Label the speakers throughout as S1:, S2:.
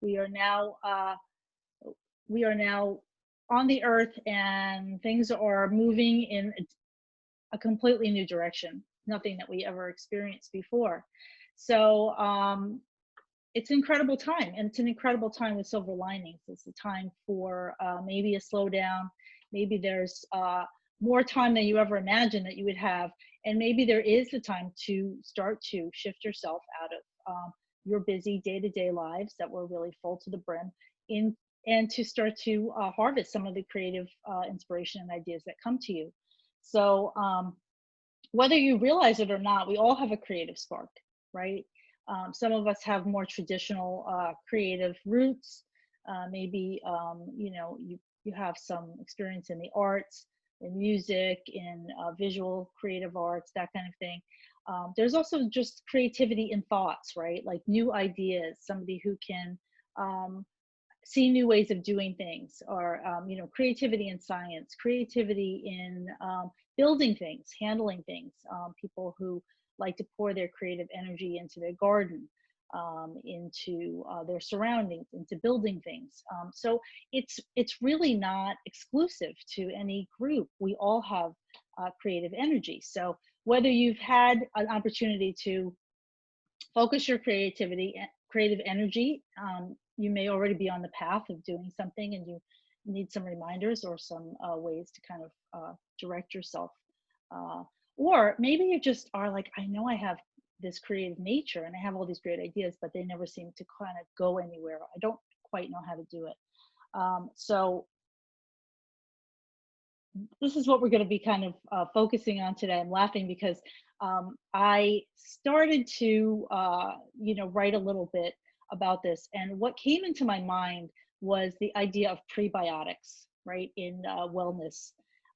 S1: We are now we are now on the earth, and things are moving in a completely new direction. Nothing that we ever experienced before. So it's an incredible time, and it's an incredible time with silver linings. It's a time for maybe a slowdown. Maybe there's more time than you ever imagined that you would have, and maybe there is the time to start to shift yourself out of your busy day-to-day lives that were really full to the brim, in and to start to harvest some of the creative inspiration and ideas that come to you. So whether you realize it or not, we all have a creative spark, right? Some of us have more traditional creative roots. Maybe you have some experience in the arts, in music, in visual creative arts, that kind of thing. There's also just creativity in thoughts, right? Like new ideas, somebody who can see new ways of doing things, or creativity in science, creativity in building things, handling things, people who like to pour their creative energy into their garden, into their surroundings, into building things. So it's really not exclusive to any group. We all have creative energy. So whether you've had an opportunity to focus your creative energy, you may already be on the path of doing something, and you need some reminders or some ways to kind of direct yourself. Or maybe you just are like, I know I have this creative nature and I have all these great ideas, but they never seem to kind of go anywhere. I don't quite know how to do it. So this is what we're going to be kind of focusing on today. I'm laughing because I started to, write a little bit about this. And what came into my mind was the idea of prebiotics, right, in wellness.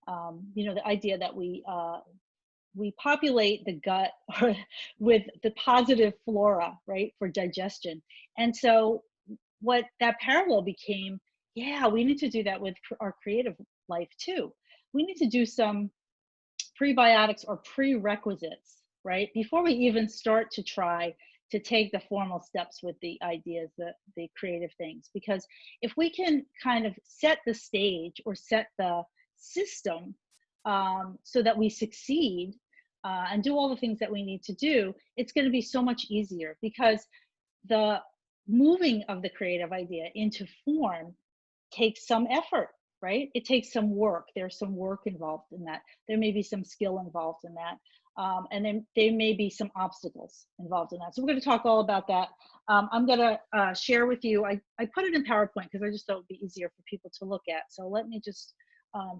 S1: The idea that we populate the gut with the positive flora, right, for digestion. And so what that parallel became, yeah, we need to do that with our creative life too. We need to do some prebiotics or prerequisites, right, before we even start to try to take the formal steps with the ideas, the creative things. Because if we can kind of set the stage or set the system so that we succeed and do all the things that we need to do, it's going to be so much easier, because the moving of the creative idea into form takes some effort, right? It takes some work. There's some work involved in that. There may be some skill involved in that. And then there may be some obstacles involved in that. So we're going to talk all about that. I'm going to share with you, I put it in PowerPoint because I just thought it would be easier for people to look at. So let me just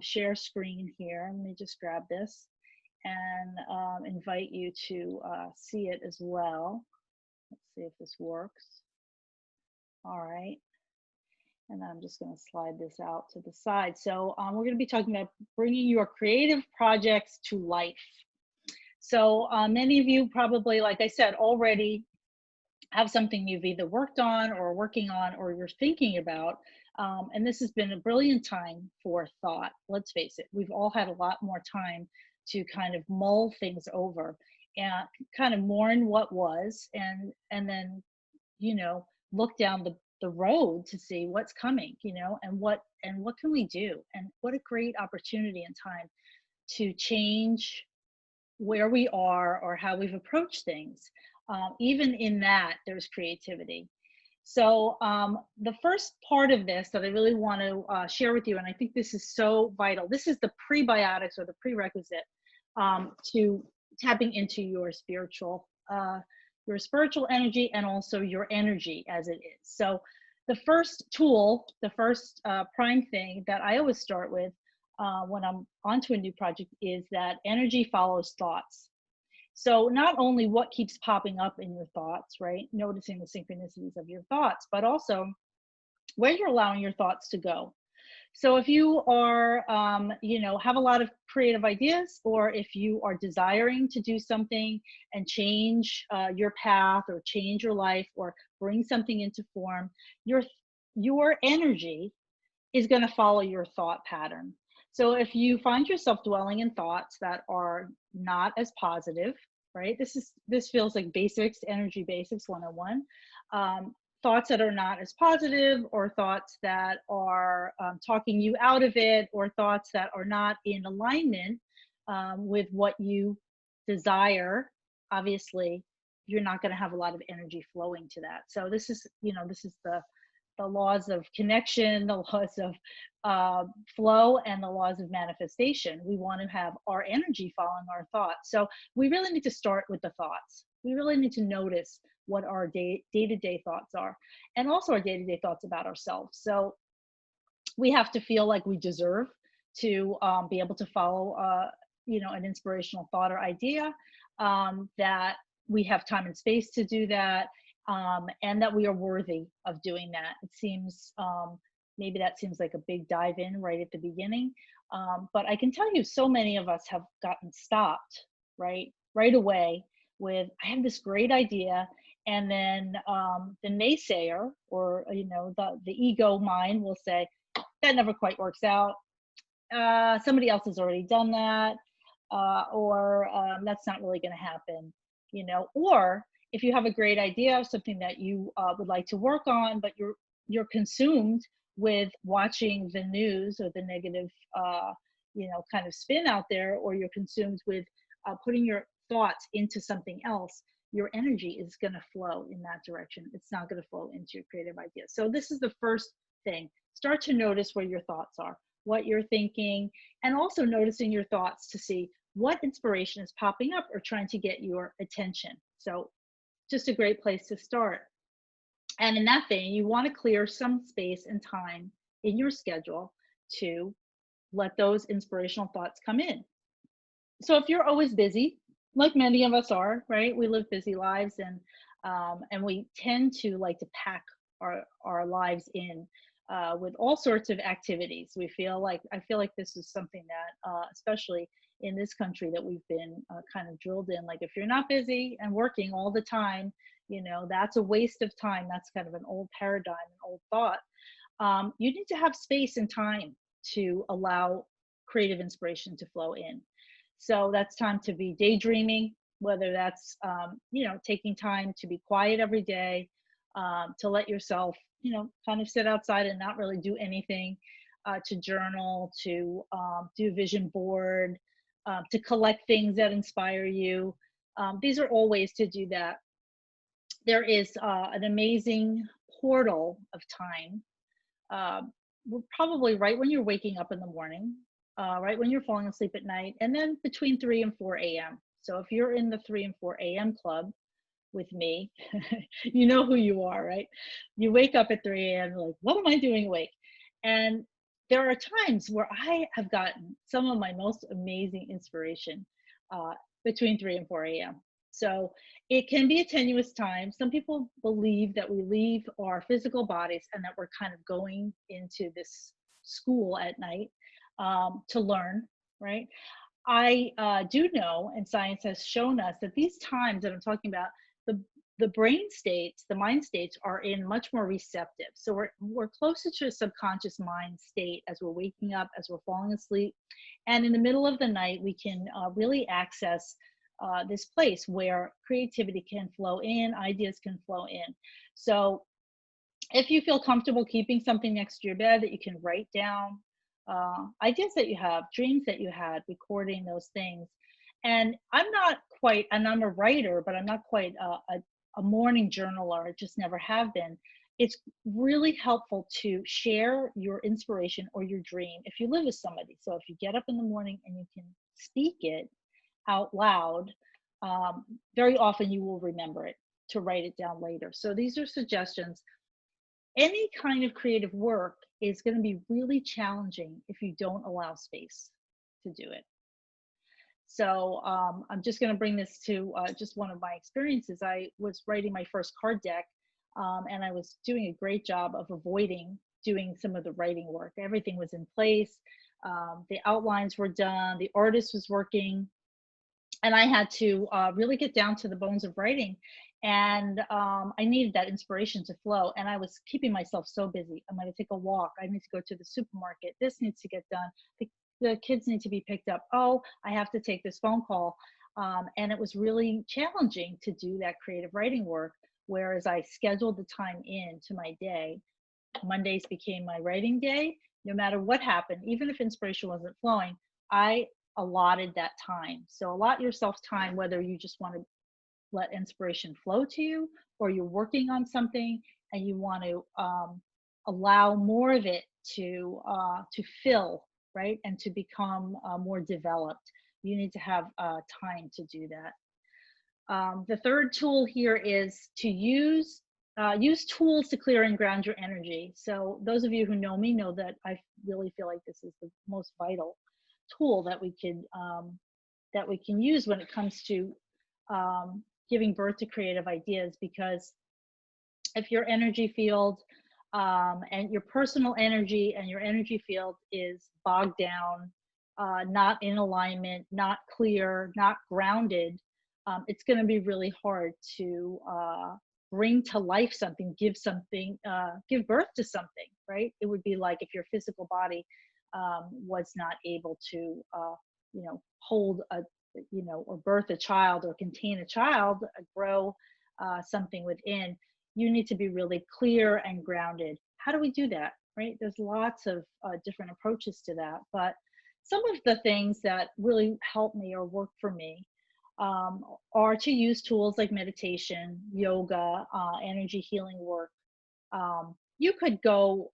S1: share screen here. Let me just grab this and invite you to see it as well. Let's see if this works. All right. And I'm just going to slide this out to the side. So we're going to be talking about bringing your creative projects to life. So many of you probably, like I said, already have something you've either worked on or working on or you're thinking about. And this has been a brilliant time for thought. Let's face it, we've all had a lot more time to kind of mull things over and kind of mourn what was, and then, look down the road to see what's coming, and what can we do, and what a great opportunity and time to change where we are or how we've approached things. Even in that, there's creativity. So the first part of this that I really want to share with you, and I think this is so vital, this is the prebiotics or the prerequisite to tapping into your spiritual energy, and also your energy as it is. So the first tool, the first prime thing that I always start with when I'm onto a new project is that energy follows thoughts. So not only what keeps popping up in your thoughts, right? Noticing the synchronicities of your thoughts, but also where you're allowing your thoughts to go. So if you are, have a lot of creative ideas, or if you are desiring to do something and change your path or change your life or bring something into form, your energy is going to follow your thought pattern. So if you find yourself dwelling in thoughts that are not as positive, right? This feels like basics, energy basics 101. thoughts that are not as positive, or thoughts that are talking you out of it, or thoughts that are not in alignment with what you desire, obviously you're not going to have a lot of energy flowing to that. So this is, this is the laws of connection, the laws of flow, and the laws of manifestation. We want to have our energy following our thoughts. So we really need to start with the thoughts. We really need to notice what our day-to-day thoughts are, and also our day-to-day thoughts about ourselves. So we have to feel like we deserve to be able to follow, an inspirational thought or idea, that we have time and space to do that, and that we are worthy of doing that. It seems, maybe that seems like a big dive in right at the beginning, but I can tell you, so many of us have gotten stopped right away with, I have this great idea, and then the naysayer, or the ego mind will say, that never quite works out. Somebody else has already done that, or that's not really going to happen, Or if you have a great idea of something that you would like to work on, but you're consumed with watching the news or the negative, kind of spin out there, or you're consumed with putting your thoughts into something else, your energy is going to flow in that direction. It's not going to flow into your creative ideas. So this is the first thing. Start to notice where your thoughts are, what you're thinking, and also noticing your thoughts to see what inspiration is popping up or trying to get your attention. So just a great place to start. And in that vein, you want to clear some space and time in your schedule to let those inspirational thoughts come in. So if you're always busy, like many of us are, right? We live busy lives, and we tend to like to pack our lives in with all sorts of activities. I feel like this is something that, especially in this country, that we've been kind of drilled in. Like, if you're not busy and working all the time, that's a waste of time. That's kind of an old paradigm, an old thought. You need to have space and time to allow creative inspiration to flow in. So that's time to be daydreaming, whether that's, taking time to be quiet every day, to let yourself, kind of sit outside and not really do anything, to journal, to do a vision board, to collect things that inspire you. These are all ways to do that. There is an amazing portal of time, probably right when you're waking up in the morning, right when you're falling asleep at night, and then between 3 and 4 a.m. So if you're in the 3 and 4 a.m. club with me, you know who you are, right? You wake up at 3 a.m. like, what am I doing awake? And there are times where I have gotten some of my most amazing inspiration between 3 and 4 a.m. So it can be a tenuous time. Some people believe that we leave our physical bodies and that we're kind of going into this school at night to learn, right? I do know, and science has shown us, that these times that I'm talking about, the brain states, the mind states, are in much more receptive. So we're closer to a subconscious mind state as we're waking up, as we're falling asleep. And in the middle of the night, we can really access this place where creativity can flow in, ideas can flow in. So if you feel comfortable keeping something next to your bed that you can write down, ideas that you have, dreams that you had, recording those things. And I'm a writer, but I'm not quite a morning journaler. I just never have been. It's really helpful to share your inspiration or your dream if you live with somebody. So if you get up in the morning and you can speak it out loud, very often you will remember it to write it down later. So these are suggestions. Any kind of creative work is going to be really challenging if you don't allow space to do it. So I'm just going to bring this to just one of my experiences. I was writing my first card deck, and I was doing a great job of avoiding doing some of the writing work. Everything was in place. The outlines were done. The artist was working. And I had to really get down to the bones of writing. And I needed that inspiration to flow. And I was keeping myself so busy. I'm going to take a walk. I need to go to the supermarket. This needs to get done. The kids need to be picked up. Oh, I have to take this phone call. And it was really challenging to do that creative writing work whereas I scheduled the time into my day. Mondays became my writing day. No matter what happened, even if inspiration wasn't flowing, I allotted that time. So allot yourself time, whether you just want to let inspiration flow to you or you're working on something and you want to allow more of it to fill, right, and to become more developed. You need to have time to do that. The third tool here is to use tools to clear and ground your energy. So those of you who know me know that I really feel like this is the most vital tool that we can use when it comes to giving birth to creative ideas. Because if your energy field and your personal energy and your energy field is bogged down, not in alignment, not clear, not grounded, it's going to be really hard to bring to life something, give birth to something, right? It would be like if your physical body was not able to, hold a, or birth a child or contain a child, grow something within. You need to be really clear and grounded. How do we do that, right? There's lots of different approaches to that, but some of the things that really help me or work for me are to use tools like meditation, yoga, energy healing work. You could go,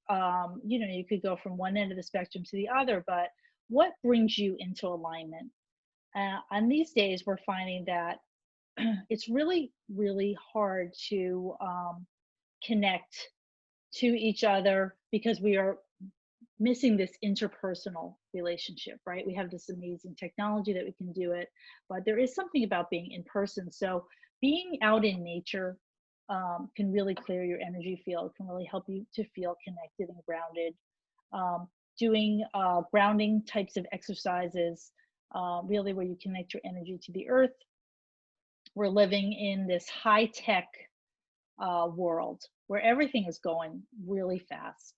S1: you could go from one end of the spectrum to the other, but what brings you into alignment? And these days, we're finding that it's really, really hard to connect to each other because we are missing this interpersonal relationship, right? We have this amazing technology that we can do it, but there is something about being in person. So being out in nature can really clear your energy field, can really help you to feel connected and grounded. Doing grounding types of exercises, really where you connect your energy to the earth. We're living in this high-tech world where everything is going really fast.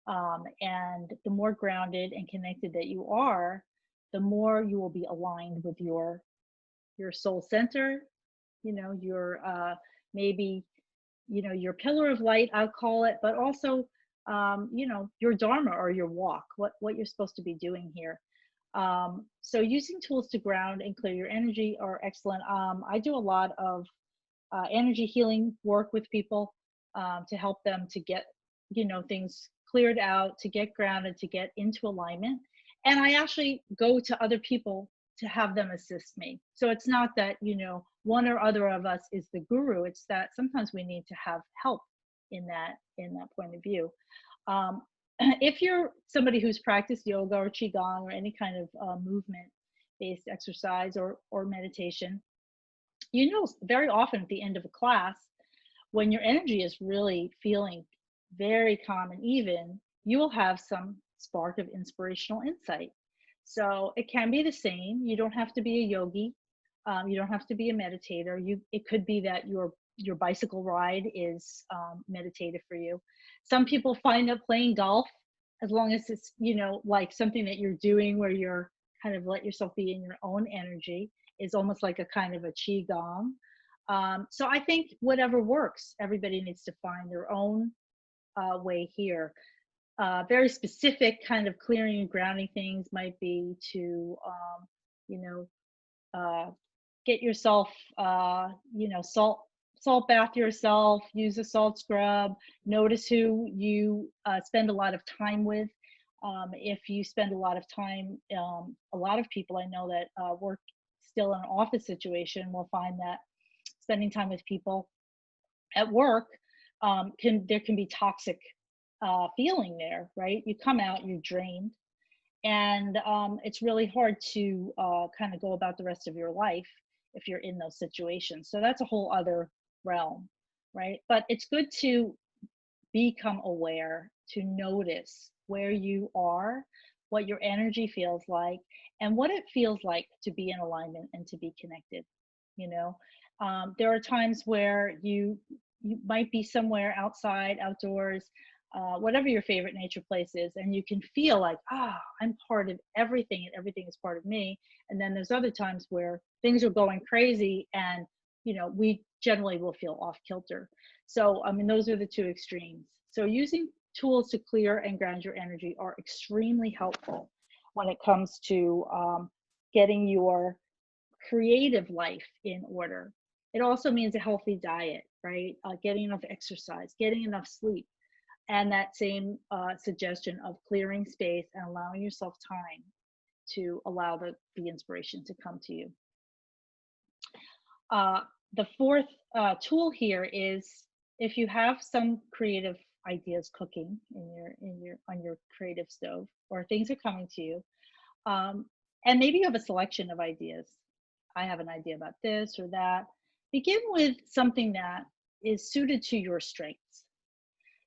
S1: And the more grounded and connected that you are, the more you will be aligned with your soul center, your maybe, your pillar of light, I'll call it, but also, your dharma or your walk, what you're supposed to be doing here. So using tools to ground and clear your energy are excellent. I do a lot of energy healing work with people to help them to get, things cleared out, to get grounded, to get into alignment. And I actually go to other people to have them assist me. So it's not that, one or other of us is the guru. It's that sometimes we need to have help in that point of view. If you're somebody who's practiced yoga or qigong or any kind of movement-based exercise or meditation, very often at the end of a class, when your energy is really feeling very calm and even, you will have some spark of inspirational insight. So it can be the same. You don't have to be a yogi. You don't have to be a meditator. It could be that your bicycle ride is meditative for you. Some people find that playing golf, as long as it's, like something that you're doing where you're kind of let yourself be in your own energy, is almost like a kind of a qigong. So I think whatever works, everybody needs to find their own way here. Very specific kind of clearing and grounding things might be to, get yourself, salt bath yourself, use a salt scrub, notice who you spend a lot of time with. If you spend a lot of time, a lot of people I know that work still in an office situation will find that spending time with people at work, there can be toxic feeling there, right? You come out, you're drained, and it's really hard to kind of go about the rest of your life if you're in those situations. So that's a whole other realm, right? But it's good to become aware, to notice where you are, what your energy feels like, and what it feels like to be in alignment and to be connected. There are times where you might be somewhere outside, outdoors, whatever your favorite nature place is, and you can feel like, I'm part of everything and everything is part of me. And then there's other times where things are going crazy and we generally will feel off kilter. So, I mean, those are the two extremes. So using tools to clear and ground your energy are extremely helpful when it comes to getting your creative life in order. It also means a healthy diet, right? Getting enough exercise, getting enough sleep, and that same suggestion of clearing space and allowing yourself time to allow the inspiration to come to you. Uh, the fourth tool here is, if you have some creative ideas cooking on your creative stove, or things are coming to you, and maybe you have a selection of ideas. I have an idea about this or that. Begin with something that is suited to your strengths.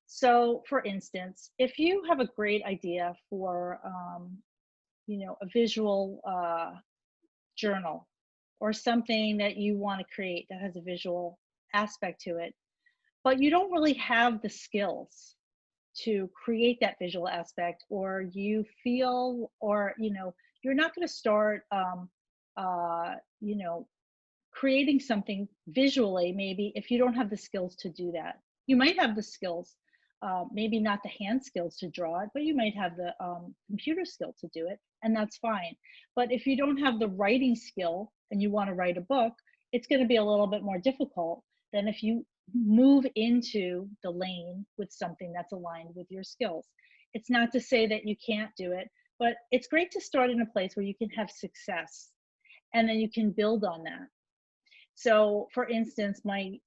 S1: So, for instance, if you have a great idea for, a visual journal, or something that you want to create that has a visual aspect to it, but you don't really have the skills to create that visual aspect, or you feel, or you're not going to start uh, you know creating something visually, maybe, if you don't have the skills to do that. You might have the skills, maybe not the hand skills to draw it, but you might have the computer skill to do it, and that's fine. But if you don't have the writing skill and you want to write a book, it's going to be a little bit more difficult than if you move into the lane with something that's aligned with your skills. It's not to say that you can't do it, but it's great to start in a place where you can have success, and then you can build on that. So, for instance, my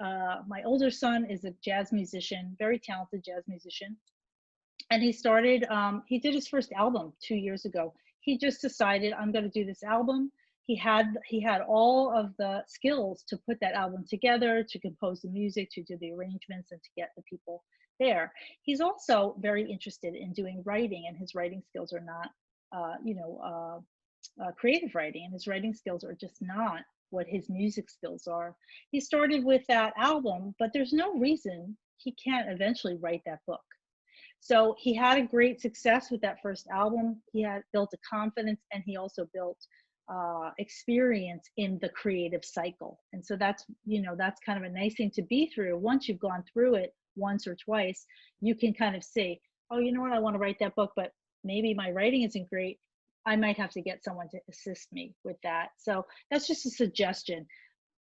S1: older son is a jazz musician, very talented jazz musician, and he started. He did his first album 2 years ago. He just decided, I'm going to do this album. He had all of the skills to put that album together, to compose the music, to do the arrangements, and to get the people there. He's also very interested in doing writing, and his writing skills are not, creative writing, and his writing skills are just not what his music skills are. He started with that album, but there's no reason he can't eventually write that book. So he had a great success with that first album. He had built a confidence, and he also built experience in the creative cycle. And so that's kind of a nice thing to be through. Once you've gone through it once or twice, you can kind of say, oh, you know what, I want to write that book, but maybe my writing isn't great. I might have to get someone to assist me with that. So that's just a suggestion.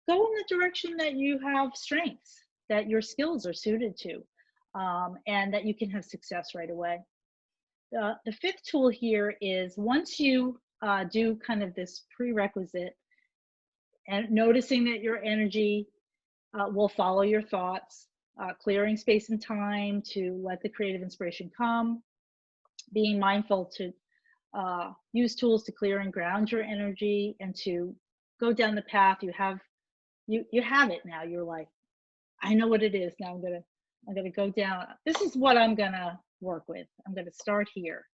S1: Go in the direction that you have strengths, that your skills are suited to, and that you can have success right away. The fifth tool here is, once you do kind of this prerequisite, and noticing that your energy will follow your thoughts, clearing space and time to let the creative inspiration come, being mindful to use tools to clear and ground your energy, and to go down the path. You have it now. You're like, I know what it is now. I'm gonna go down. This is what I'm gonna work with. I'm gonna start here.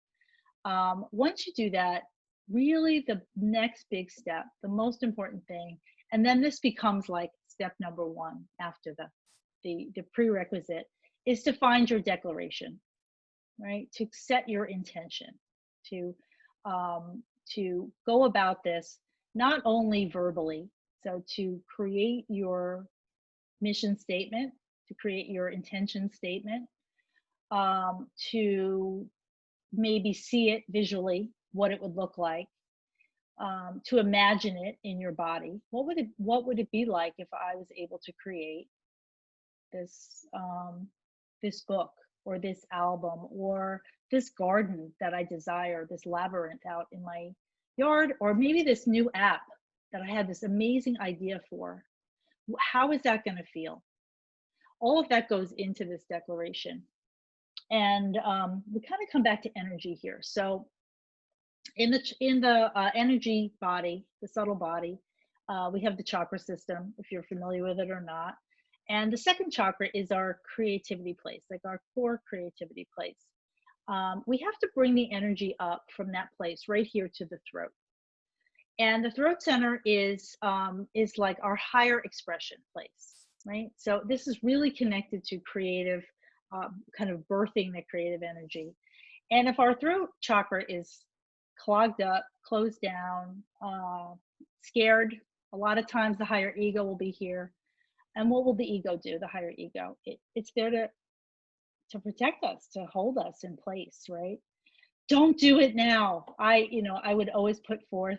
S1: Once you do that, really the next big step, the most important thing, and then this becomes like step number one after the prerequisite, is to find your declaration, right? To set your intention, to go about this not only verbally, so to create your mission statement, to create your intention statement, to maybe see it visually, what it would look like, to imagine it in your body. What would it be like if I was able to create this book, or this album, or this garden that I desire, this labyrinth out in my yard, or maybe this new app that I had this amazing idea for? How is that going to feel? All of that goes into this declaration. And we kind of come back to energy here. So in the energy body, the subtle body, we have the chakra system, if you're familiar with it or not. And the second chakra is our creativity place, like our core creativity place. We have to bring the energy up from that place right here to the throat. And the throat center is like our higher expression place, right? So this is really connected to creative, kind of birthing the creative energy. And if our throat chakra is clogged up, closed down, scared, a lot of times the higher ego will be here. And what will the ego do, the higher ego? It's there to protect us, to hold us in place, right? Don't do it now. I would always put forth,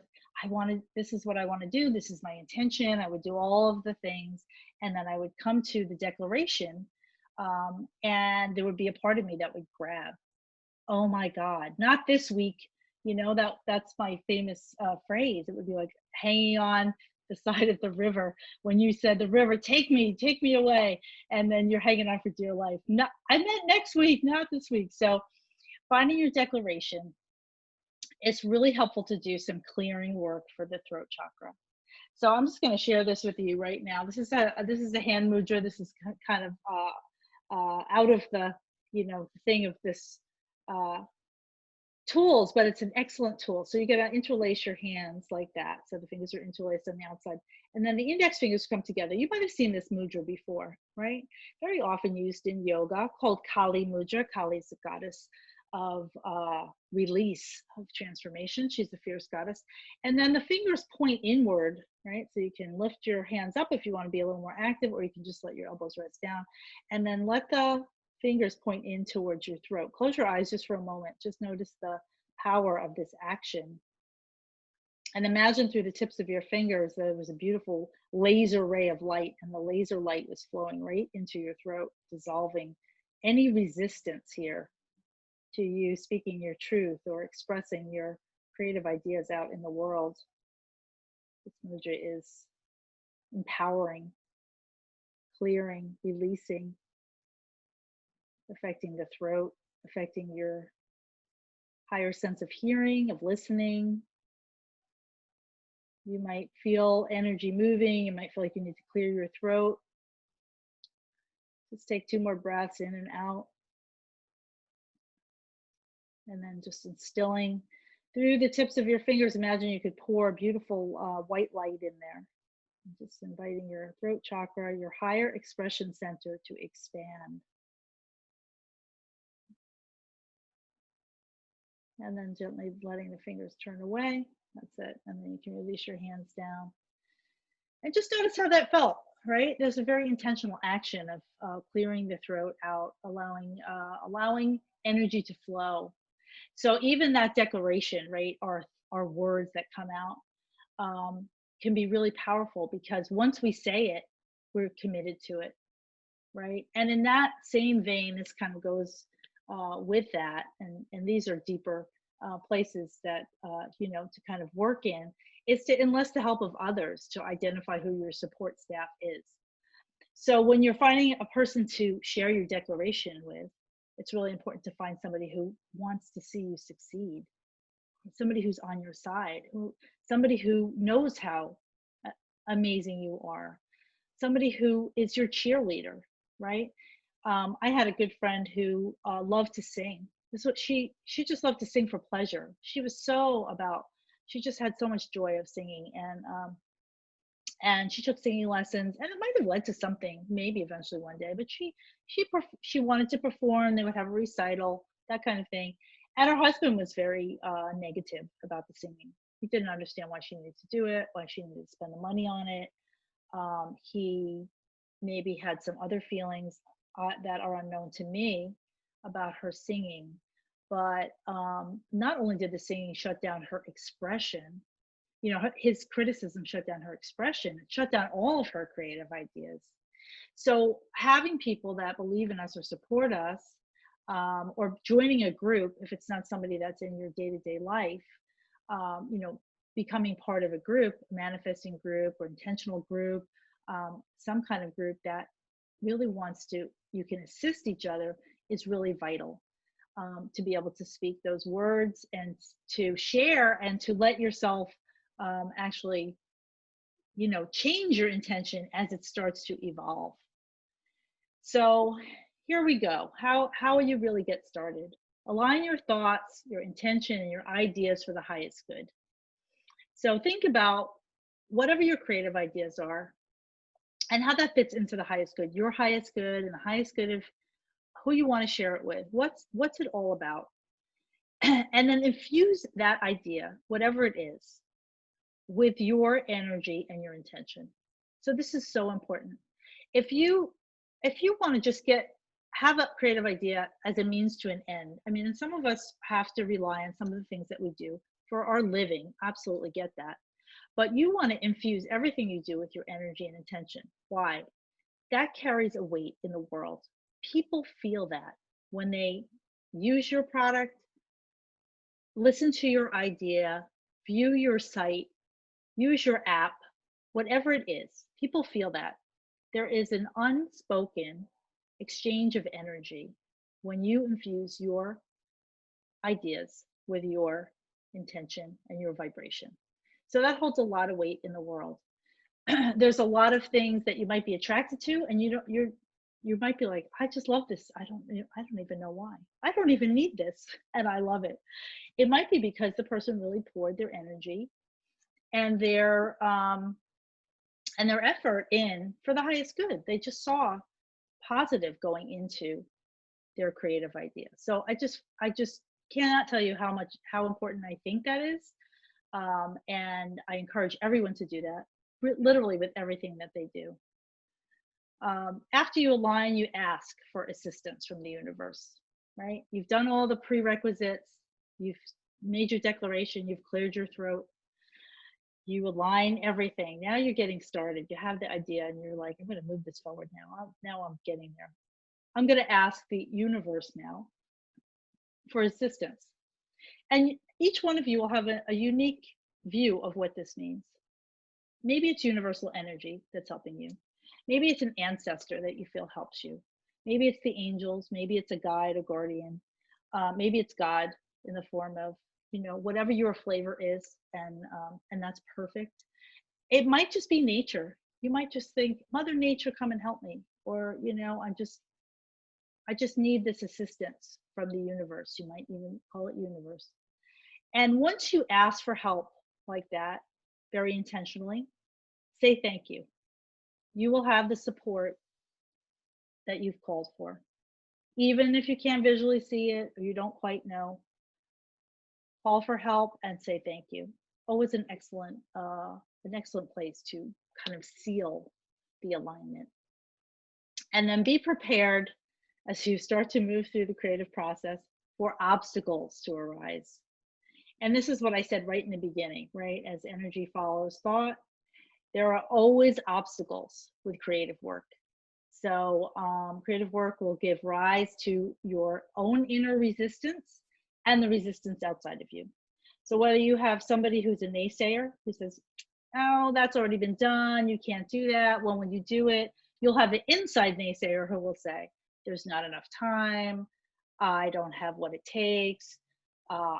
S1: this is what I want to do. This is my intention. I would do all of the things. And then I would come to the declaration. And there would be a part of me that would grab, oh my God, not this week. That's my famous phrase. It would be like hanging on the side of the river when you said, the river, take me away. And then you're hanging on for dear life. No, I meant next week, not this week. So finding your declaration, it's really helpful to do some clearing work for the throat chakra. So I'm just going to share this with you right now. This is a hand mudra. This is kind of out of the thing of this tools, but it's an excellent tool. So you got to interlace your hands like that. So the fingers are interlaced on the outside. And then the index fingers come together. You might have seen this mudra before, right? Very often used in yoga, called Kali mudra. Kali is the goddess of release, of transformation. She's the fierce goddess. And then the fingers point inward, right? So you can lift your hands up if you want to be a little more active, or you can just let your elbows rest down. And then let the fingers point in towards your throat. Close your eyes just for a moment. Just notice the power of this action. And imagine through the tips of your fingers there was a beautiful laser ray of light, and the laser light was flowing right into your throat, dissolving any resistance here to you speaking your truth or expressing your creative ideas out in the world. This mudra is empowering, clearing, releasing, affecting the throat, affecting your higher sense of hearing, of listening. You might feel energy moving. You might feel like you need to clear your throat. Just take 2 more breaths in and out. And then just instilling through the tips of your fingers. Imagine you could pour beautiful white light in there. Just inviting your throat chakra, your higher expression center, to expand. And then gently letting the fingers turn away. That's it. And then you can release your hands down. And just notice how that felt, right? There's a very intentional action of clearing the throat out, allowing energy to flow. So even that declaration, right, our words that come out can be really powerful, because once we say it, we're committed to it, right? And in that same vein, this kind of goes with that, and these are deeper places that to kind of work in, is to enlist the help of others to identify who your support staff is. So when you're finding a person to share your declaration with, it's really important to find somebody who wants to see you succeed, somebody who's on your side, somebody who knows how amazing you are, somebody who is your cheerleader, right? I had a good friend who loved to sing. This is what she just loved to sing for pleasure. She just had so much joy of singing, and she took singing lessons, and it might have led to something maybe eventually one day, but she wanted to perform. They would have a recital, that kind of thing. And her husband was very negative about the singing. He didn't understand why she needed to do it, why she needed to spend the money on it. He maybe had some other feelings that are unknown to me about her singing. But not only did the singing shut down her expression, his criticism shut down her expression, it shut down all of her creative ideas. So having people that believe in us or support us, or joining a group, if it's not somebody that's in your day-to-day life, becoming part of a group, manifesting group or intentional group, some kind of group that really you can assist each other, is really vital. To be able to speak those words and to share and to let yourself actually, change your intention as it starts to evolve. So here we go. How will you really get started? Align your thoughts, your intention, and your ideas for the highest good. So think about whatever your creative ideas are and how that fits into the highest good, your highest good, and the highest good of who you want to share it with. What's it all about? And then infuse that idea, whatever it is, with your energy and your intention. So this is so important. if you want to just have a creative idea as a means to an end. I mean, and some of us have to rely on some of the things that we do for our living. Absolutely get that. But you want to infuse everything you do with your energy and intention. Why? That carries a weight in the world. People feel that when they use your product, listen to your idea, view your site, use your app, whatever it is, people feel that. There is an unspoken exchange of energy when you infuse your ideas with your intention and your vibration. So that holds a lot of weight in the world. There's a lot of things that you might be attracted to, and you might be like, I just love this. I don't even know why. I don't even need this, and I love it. It might be because the person really poured their energy and their effort in for the highest good. They just saw positive going into their creative idea. So I just cannot tell you how important I think that is. And I encourage everyone to do that, literally with everything that they do. After you align, you ask for assistance from the universe, right? You've done all the prerequisites, you've made your declaration, you've cleared your throat, you align everything. Now you're getting started. You have the idea, and you're like, I'm going to move this forward now. Now I'm getting there. I'm going to ask the universe now for assistance. And each one of you will have a unique view of what this means. Maybe it's universal energy that's helping you. Maybe it's an ancestor that you feel helps you. Maybe it's the angels. Maybe it's a guide, a guardian. Maybe it's God in the form of, whatever your flavor is, and that's perfect. It might just be nature. You might just think, Mother Nature, come and help me, or I just need this assistance from the universe. You might even call it universe. And once you ask for help like that, very intentionally, say thank you. You will have the support that you've called for. Even if you can't visually see it or you don't quite know, call for help and say thank you. Always an excellent place to kind of seal the alignment. And then be prepared as you start to move through the creative process for obstacles to arise. And this is what I said right in the beginning, right? As energy follows thought, there are always obstacles with creative work. So creative work will give rise to your own inner resistance and the resistance outside of you. So whether you have somebody who's a naysayer who says, oh, that's already been done, you can't do that. Well, when you do it, you'll have the inside naysayer who will say, there's not enough time, I don't have what it takes, I'm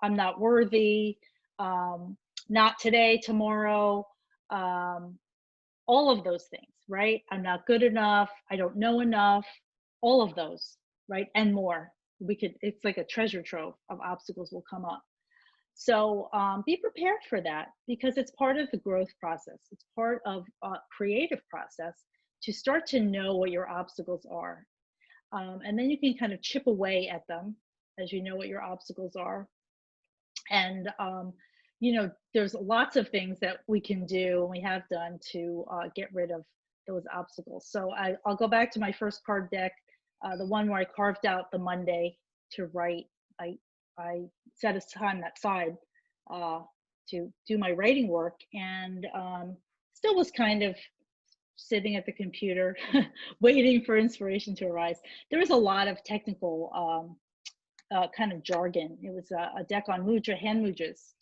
S1: not worthy, not today, tomorrow, all of those things, right? I'm not good enough, I don't know enough, all of those, right? And more. It's like a treasure trove of obstacles will come up. So be prepared for that, because it's part of the growth process. It's part of a creative process to start to know what your obstacles are. And then you can kind of chip away at them as you know what your obstacles are. And there's lots of things that we can do and we have done to get rid of those obstacles. So I'll go back to my first card deck, the one where I carved out the Monday to write. I set aside that side to do my writing work, and still was kind of sitting at the computer waiting for inspiration to arise. There was a lot of technical kind of jargon. It was a deck on mudra, hand mudras.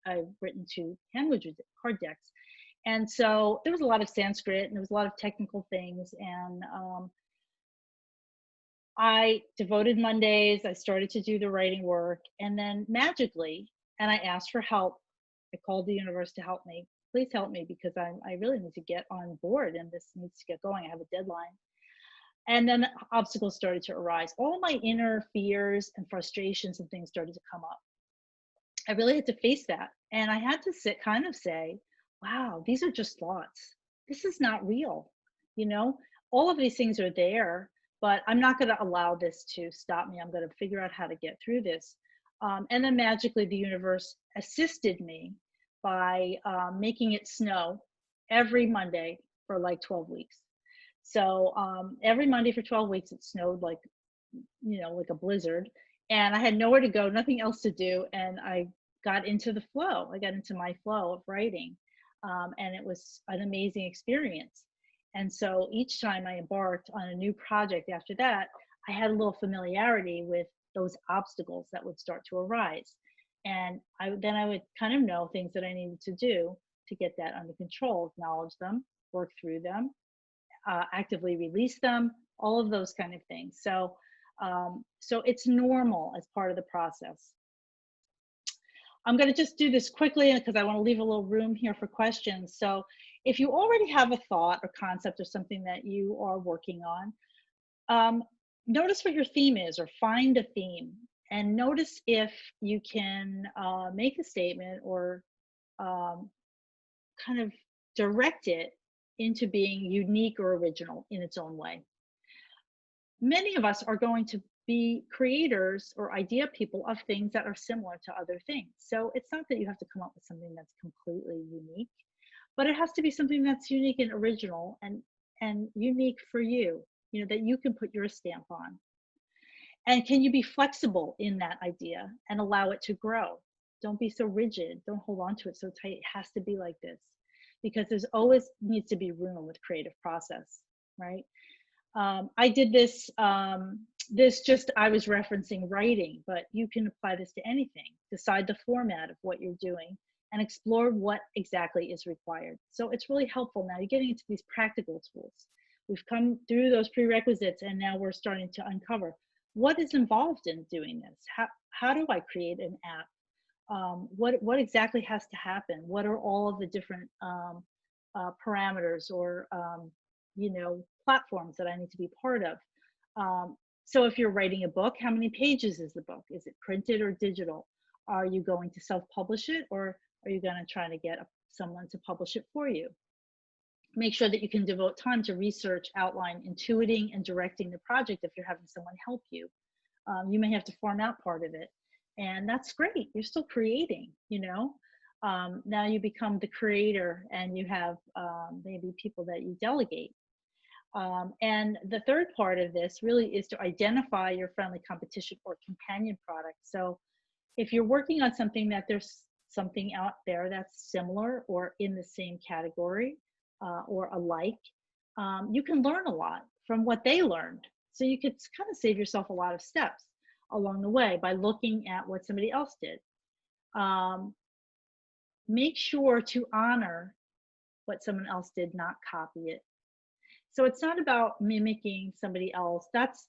S1: I've written 2 hand mudra card decks. And so there was a lot of Sanskrit and there was a lot of technical things. And I devoted Mondays, I started to do the writing work, and then magically, and I asked for help. I called the universe to help me. Please help me, because I really need to get on board and this needs to get going. I have a deadline. And then obstacles started to arise. All my inner fears and frustrations and things started to come up. I really had to face that. And I had to say, wow, these are just thoughts. This is not real. All of these things are there, but I'm not going to allow this to stop me. I'm going to figure out how to get through this. And then magically, the universe assisted me by making it snow every Monday for like 12 weeks. So every Monday for 12 weeks, it snowed like, like a blizzard. And I had nowhere to go, nothing else to do. And I got into the flow. I got into my flow of writing. And it was an amazing experience. And so each time I embarked on a new project after that, I had a little familiarity with those obstacles that would start to arise. And then I would kind of know things that I needed to do to get that under control, acknowledge them, work through them, actively release them, all of those kind of things. So it's normal as part of the process. I'm going to just do this quickly because I want to leave a little room here for questions. So if you already have a thought or concept or something that you are working on, notice what your theme is, or find a theme, and notice if you can make a statement or kind of direct it into being unique or original in its own way. Many of us are going to be creators or idea people of things that are similar to other things. So it's not that you have to come up with something that's completely unique, but it has to be something that's unique and original and unique for you, that you can put your stamp on. And can you be flexible in that idea and allow it to grow? Don't be so rigid. Don't hold on to it so tight. It has to be like this, because there's always needs to be room with creative process, right? I did this, I was referencing writing, but you can apply this to anything. Decide the format of what you're doing and explore what exactly is required. So it's really helpful now. You're getting into these practical tools. We've come through those prerequisites, and now we're starting to uncover what is involved in doing this. How do I create an app? What exactly has to happen? What are all of the different parameters or platforms that I need to be part of? So if you're writing a book, how many pages is the book? Is it printed or digital? Are you going to self-publish it, or are you going to try to get someone to publish it for you? Make sure that you can devote time to research, outline, intuiting, and directing the project if you're having someone help you. You may have to farm out part of it, and that's great. You're still creating, now you become the creator, and you have maybe people that you delegate. And the third part of this really is to identify your friendly competition or companion product. So if you're working on something that there's something out there that's similar or in the same category or alike, you can learn a lot from what they learned. So you could kind of save yourself a lot of steps along the way by looking at what somebody else did. Make sure to honor what someone else did, not copy it. So it's not about mimicking somebody else. That's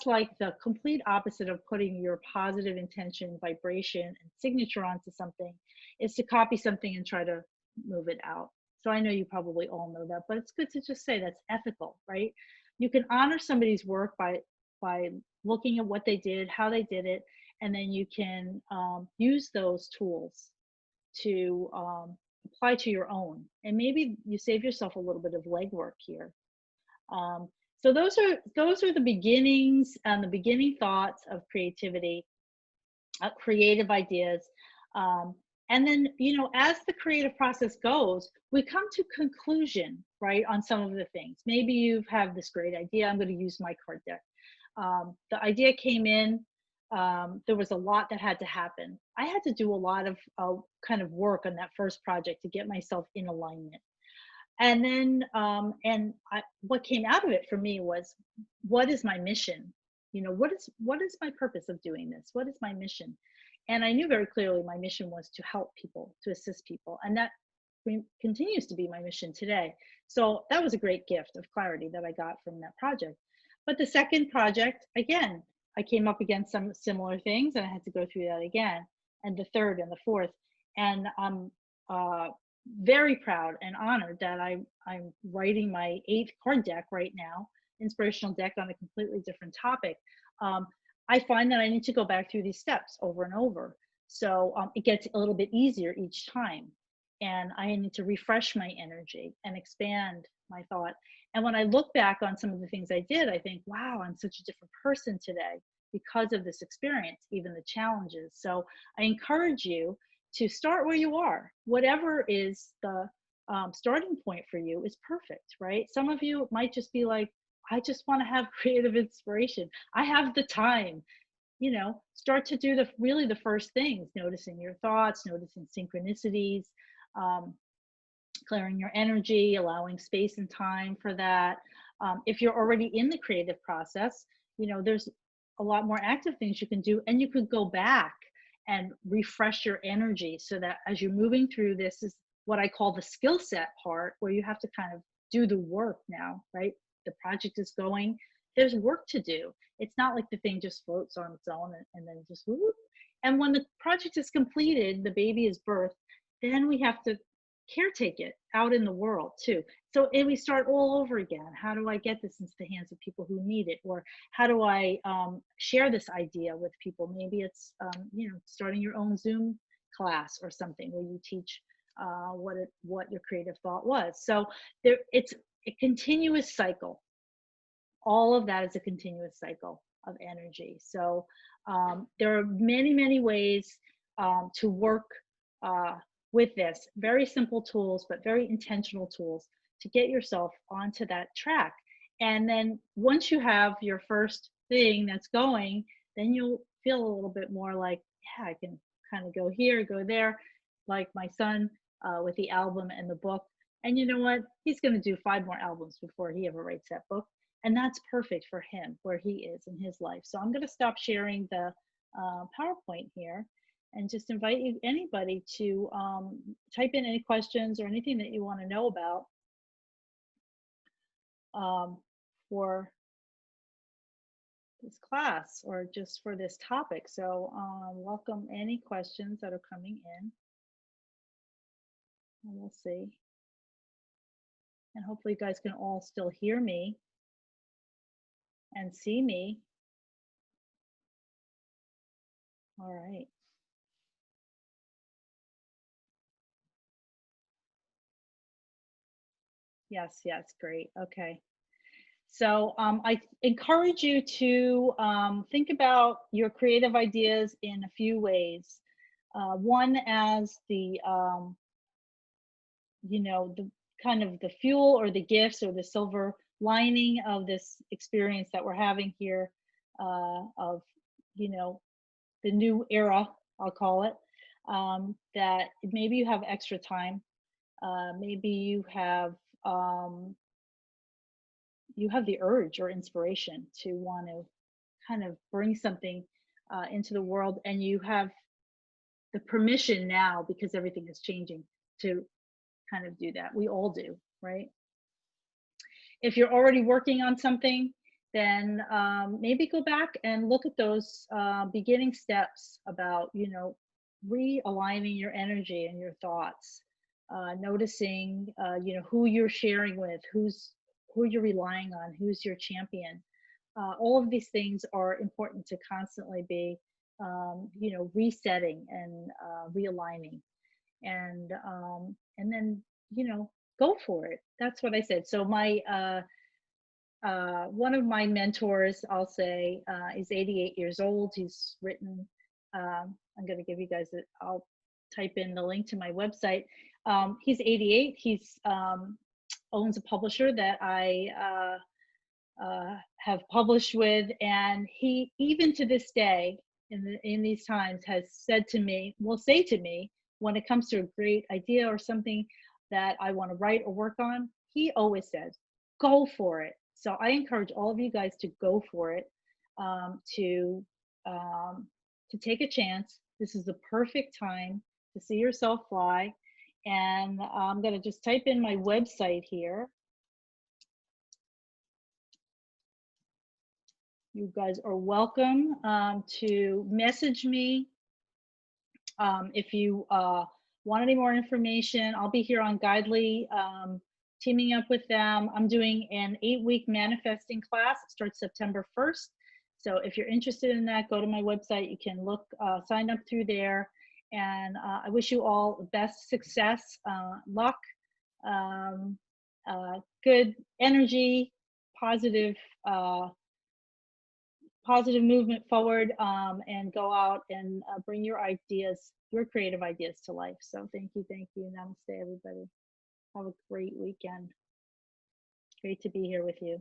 S1: like the complete opposite of putting your positive intention, vibration, and signature onto something, is to copy something and try to move it out. So I know you probably all know that, but it's good to just say that's ethical, right? You can honor somebody's work by looking at what they did, how they did it, and then you can use those tools to apply to your own. And maybe you save yourself a little bit of legwork here. So those are the beginnings and the beginning thoughts of creativity, creative ideas. And then, as the creative process goes, we come to conclusion, right, on some of the things. Maybe you have this great idea. I'm going to use my card deck. The idea came in. There was a lot that had to happen. I had to do a lot of kind of work on that first project to get myself in alignment. And then, what came out of it for me was, what is my mission? What is my purpose of doing this? What is my mission? And I knew very clearly my mission was to help people, to assist people. And that continues to be my mission today. So that was a great gift of clarity that I got from that project. But the second project, again, I came up against some similar things and I had to go through that again. And the third and the fourth. And I'm very proud and honored that I'm writing my 8th card deck right now, inspirational deck on a completely different topic. I find that I need to go back through these steps over and over. So it gets a little bit easier each time. And I need to refresh my energy and expand my thought. And when I look back on some of the things I did, I think, wow, I'm such a different person today because of this experience, even the challenges. So I encourage you to start where you are, whatever is the starting point for you is perfect, right? Some of you might just be like, I just want to have creative inspiration. I have the time. Start to do the first things, noticing your thoughts, noticing synchronicities, um, clearing your energy, allowing space and time for that. If you're already in the creative process, there's a lot more active things you can do, and you could go back and refresh your energy so that as you're moving through, this is what I call the skill set part, where you have to kind of do the work now, right? The project is going, there's work to do. It's not like the thing just floats on its own and then just whoop. And when the project is completed, the baby is birthed, then we have to caretake it out in the world too. So we start all over again. How do I get this into the hands of people who need it? Or how do I share this idea with people? Maybe it's starting your own Zoom class or something where you teach what your creative thought was. So it's a continuous cycle. All of that is a continuous cycle of energy. So there are many, many ways to work with this. Very simple tools, but very intentional tools to get yourself onto that track. And then once you have your first thing that's going, then you'll feel a little bit more like, yeah, I can kind of go here, go there, like my son with the album and the book. And you know what? He's going to do 5 more albums before he ever writes that book. And that's perfect for him, where he is in his life. So I'm going to stop sharing the PowerPoint here and just invite you, anybody, to type in any questions or anything that you want to know about for this class or just for this topic. So welcome any questions that are coming in. And we'll see. And hopefully you guys can all still hear me and see me. All right. Yes, great. Okay. So I encourage you to think about your creative ideas in a few ways. One as the kind of the fuel or the gifts or the silver lining of this experience that we're having here of the new era, I'll call it. That maybe you have extra time, maybe you have the urge or inspiration to want to kind of bring something into the world, and you have the permission now, because everything is changing, to kind of do that. We all do, right? If you're already working on something, then maybe go back and look at those beginning steps about realigning your energy and your thoughts, noticing who you're sharing with, who you're relying on, who's your champion. All of these things are important to constantly be resetting and realigning, and then go for it. That's what I said. So my one of my mentors, I'll say, is 88 years old. He's written, I'm going to give you guys I'll type in the link to my website. He's 88. He's owns a publisher that I have published with, and he, even to this day, in these times, has said to me, will say to me, when it comes to a great idea or something that I want to write or work on, he always says, go for it. So I encourage all of you guys to go for it, to take a chance. This is the perfect time to see yourself fly. And I'm going to just type in my website here. You guys are welcome to message me if you want any more information. I'll be here on Guidely, teaming up with them. I'm doing an 8-week manifesting class. It starts September 1st. So if you're interested in that, go to my website. You can look, sign up through there. And I wish you all the best success, luck, good energy, positive movement forward, and go out and bring your ideas, your creative ideas to life. So thank you. Namaste, everybody. Have a great weekend. Great to be here with you.